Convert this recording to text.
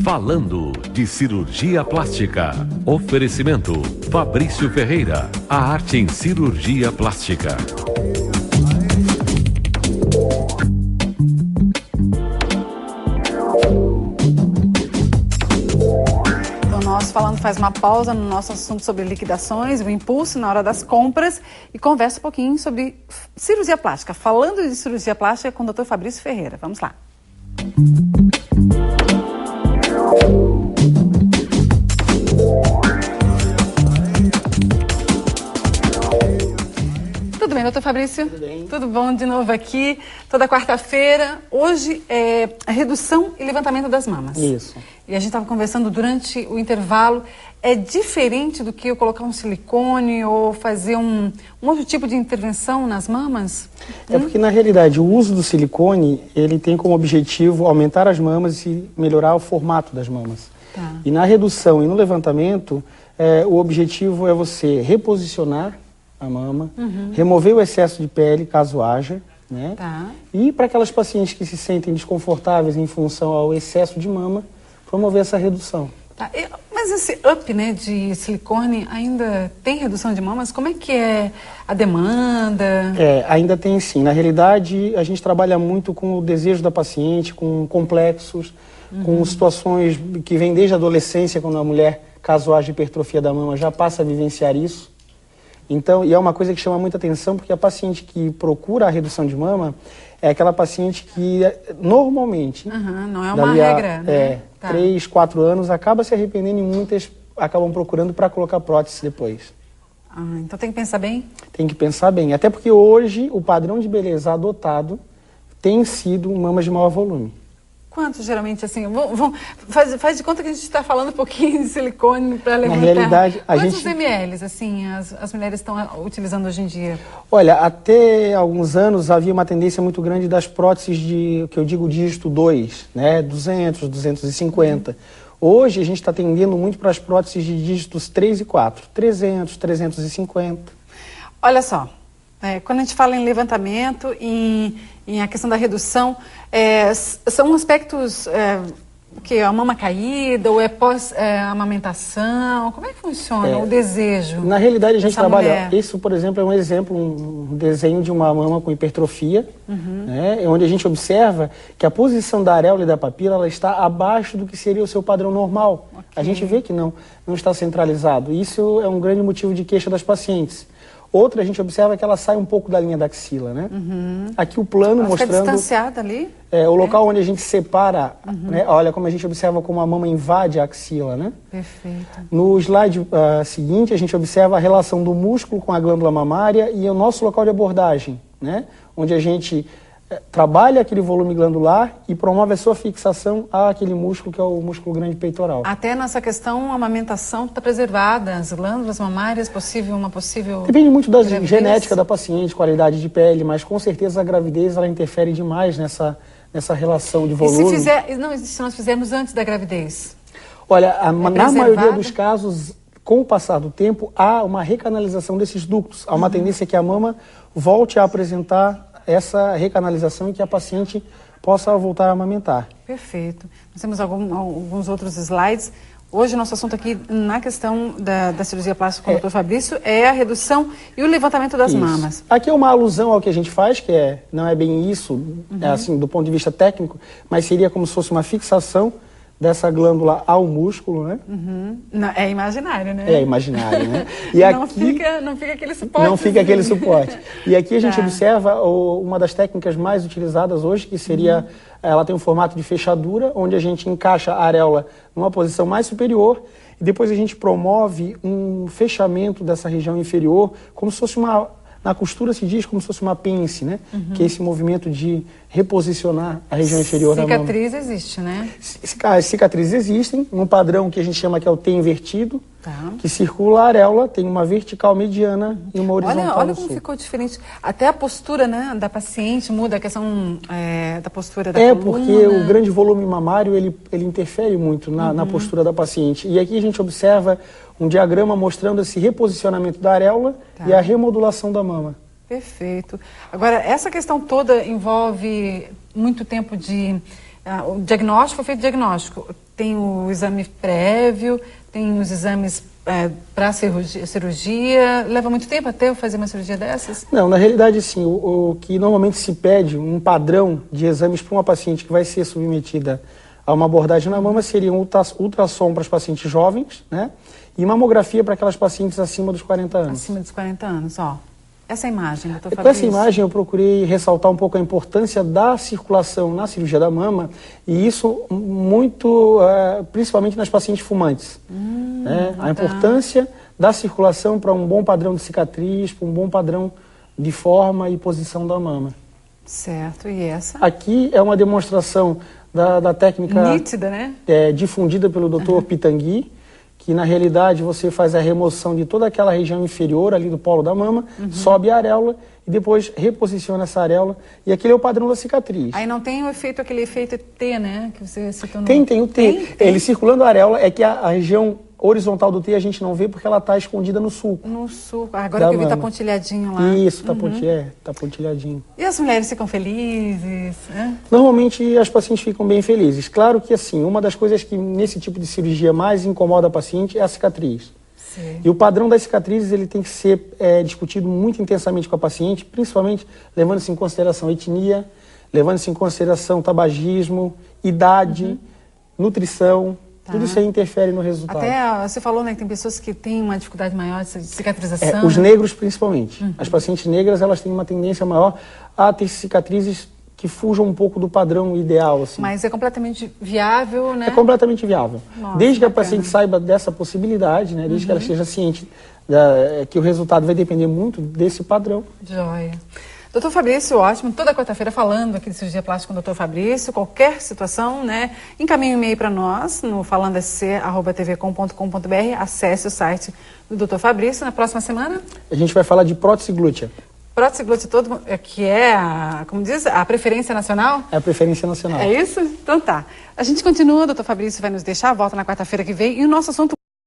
Falando de cirurgia plástica. Oferecimento Fabrício Ferreira, a arte em cirurgia plástica. Então nós falando faz uma pausa no nosso assunto sobre liquidações, o impulso na hora das compras e conversa um pouquinho sobre cirurgia plástica. Falando de cirurgia plástica com o Dr. Fabrício Ferreira. Vamos lá. Tudo bem, doutor Fabrício? Tudo bem. Tudo bom de novo aqui, toda quarta-feira. Hoje é a redução e levantamento das mamas. Isso. E a gente estava conversando durante o intervalo. É diferente do que eu colocar um silicone ou fazer um outro tipo de intervenção nas mamas? É porque, na realidade, o uso do silicone, ele tem como objetivo aumentar as mamas e melhorar o formato das mamas. Tá. E na redução e no levantamento, o objetivo é você reposicionar a mama, remover o excesso de pele, caso haja, né? Tá. E para aquelas pacientes que se sentem desconfortáveis em função ao excesso de mama, promover essa redução. Tá. Mas esse up, né, de silicone ainda tem redução de mamas? Como é que é a demanda? Ainda tem sim. Na realidade, a gente trabalha muito com o desejo da paciente, com complexos, com situações que vêm desde a adolescência, quando a mulher, caso haja hipertrofia da mama, já passa a vivenciar isso. Então, e é uma coisa que chama muita atenção, porque a paciente que procura a redução de mama é aquela paciente que, normalmente, não é uma regra, né? 3, 4 anos, acaba se arrependendo e muitas acabam procurando para colocar prótese depois. Então tem que pensar bem? Tem que pensar bem, até porque hoje o padrão de beleza adotado tem sido mamas de maior volume. Quanto geralmente, assim, faz de conta que a gente está falando um pouquinho de silicone para levantar. Na realidade, Quantos ml, assim, as mulheres estão utilizando hoje em dia? Olha, até alguns anos havia uma tendência muito grande das próteses de, que eu digo, dígito 2, né, 200, 250. Hoje a gente está tendendo muito para as próteses de dígitos 3 e 4, 300, 350. Olha só, quando a gente fala em levantamento, em a questão da redução, são aspectos que a mama caída ou pós-amamentação? Como é que funciona o desejo? Na realidade, a gente trabalha... mulher? Isso, por exemplo, é um exemplo, um desenho de uma mama com hipertrofia, né, onde a gente observa que a posição da areola e da papila ela está abaixo do que seria o seu padrão normal. Okay. A gente vê que não está centralizado. Isso é um grande motivo de queixa das pacientes. Outra, a gente observa que ela sai um pouco da linha da axila, né? Aqui o plano ela mostrando... Fica distanciada ali? O local onde a gente separa, né? Olha como a gente observa como a mama invade a axila, né? Perfeito. No slide seguinte, a gente observa a relação do músculo com a glândula mamária e o nosso local de abordagem, né? Onde a gente trabalha aquele volume glandular e promove a sua fixação àquele músculo que é o músculo grande peitoral. Até nessa questão, a amamentação está preservada, as glândulas mamárias, uma possível... Depende muito da gravidez? genética da paciente, qualidade de pele, mas com certeza a gravidez ela interfere demais nessa relação de volume. E se nós fizermos antes da gravidez? Olha, na maioria dos casos, com o passar do tempo, há uma recanalização desses ductos. Há uma tendência que a mama volte a apresentar essa recanalização e que a paciente possa voltar a amamentar. Perfeito. Nós temos alguns outros slides. Hoje o nosso assunto aqui na questão da cirurgia plástica com o Dr. Fabrício é a redução e o levantamento das mamas. Aqui é uma alusão ao que a gente faz, que não é bem isso, assim, do ponto de vista técnico, mas seria como se fosse uma fixação dessa glândula ao músculo, né? É imaginário, né? É imaginário, né? E não, aqui, não fica aquele suporte. Não fica aquele suporte. E aqui a gente observa uma das técnicas mais utilizadas hoje, que seria, ela tem um formato de fechadura, onde a gente encaixa a areola numa posição mais superior e depois a gente promove um fechamento dessa região inferior, como se fosse na costura se diz como se fosse uma pence, né? Que é esse movimento de reposicionar a região inferior da mama. Cicatriz existe, né? As cicatrizes existem, num padrão que a gente chama que é o T invertido, Tá. que circula a areola, tem uma vertical mediana e uma horizontal. Olha como ficou diferente. Até a postura, né, da paciente muda, a questão da postura da coluna. Porque o grande volume mamário, ele interfere muito na postura da paciente. E aqui a gente observa um diagrama mostrando esse reposicionamento da areola e a remodulação da mama. Perfeito. Agora, essa questão toda envolve muito tempo de... o diagnóstico, foi feito diagnóstico. tem o exame prévio, tem os exames para cirurgia. Leva muito tempo até eu fazer uma cirurgia dessas? Não, na realidade, sim. O que normalmente se pede, um padrão de exames para uma paciente que vai ser submetida a uma abordagem na mama, seria um ultrassom para os pacientes jovens, né? E mamografia para aquelas pacientes acima dos 40 anos. Acima dos 40 anos, ó. Essa imagem, doutor Fabrício. Com essa imagem eu procurei ressaltar um pouco a importância da circulação na cirurgia da mama, e isso muito, principalmente nas pacientes fumantes. A importância da circulação para um bom padrão de cicatriz, para um bom padrão de forma e posição da mama. Certo, e essa? Aqui é uma demonstração da técnica nítida, né? Difundida pelo Dr. Pitangui, que na realidade você faz a remoção de toda aquela região inferior ali do polo da mama, sobe a areola e depois reposiciona essa areola, e aquele é o padrão da cicatriz. Aí não tem aquele efeito T, né, que você citou no... Tem o T. Ele circulando a areola, é que a região horizontal do T a gente não vê porque ela está escondida no sulco. No sulco. Agora que eu vi, tá pontilhadinho lá. Isso, tá pontilhadinho. E as mulheres ficam felizes? Normalmente as pacientes ficam bem felizes. Claro que assim, uma das coisas que nesse tipo de cirurgia mais incomoda a paciente é a cicatriz. Sim. E o padrão das cicatrizes ele tem que ser discutido muito intensamente com a paciente, principalmente levando-se em consideração etnia, levando-se em consideração tabagismo, idade, nutrição. Tudo isso aí interfere no resultado. Até você falou, né, que tem pessoas que têm uma dificuldade maior de cicatrização. Os negros, principalmente. As pacientes negras, elas têm uma tendência maior a ter cicatrizes que fujam um pouco do padrão ideal. Assim. Mas é completamente viável, né? É completamente viável. Nossa, desde que a bacana. paciente saiba dessa possibilidade, né? Desde que ela esteja ciente que o resultado vai depender muito desse padrão. Joia. Doutor Fabrício, ótimo, toda quarta-feira falando aqui de cirurgia plástica com o doutor Fabrício, qualquer situação, né, encaminhe um e-mail para nós no falandosc@tvcom.com.br, acesse o site do doutor Fabrício. Na próxima semana? A gente vai falar de prótese glútea. Prótese glútea todo, que é, como diz, a preferência nacional? É a preferência nacional. É isso? Então tá. A gente continua, doutor Fabrício vai nos deixar, volta na quarta-feira que vem, e o nosso assunto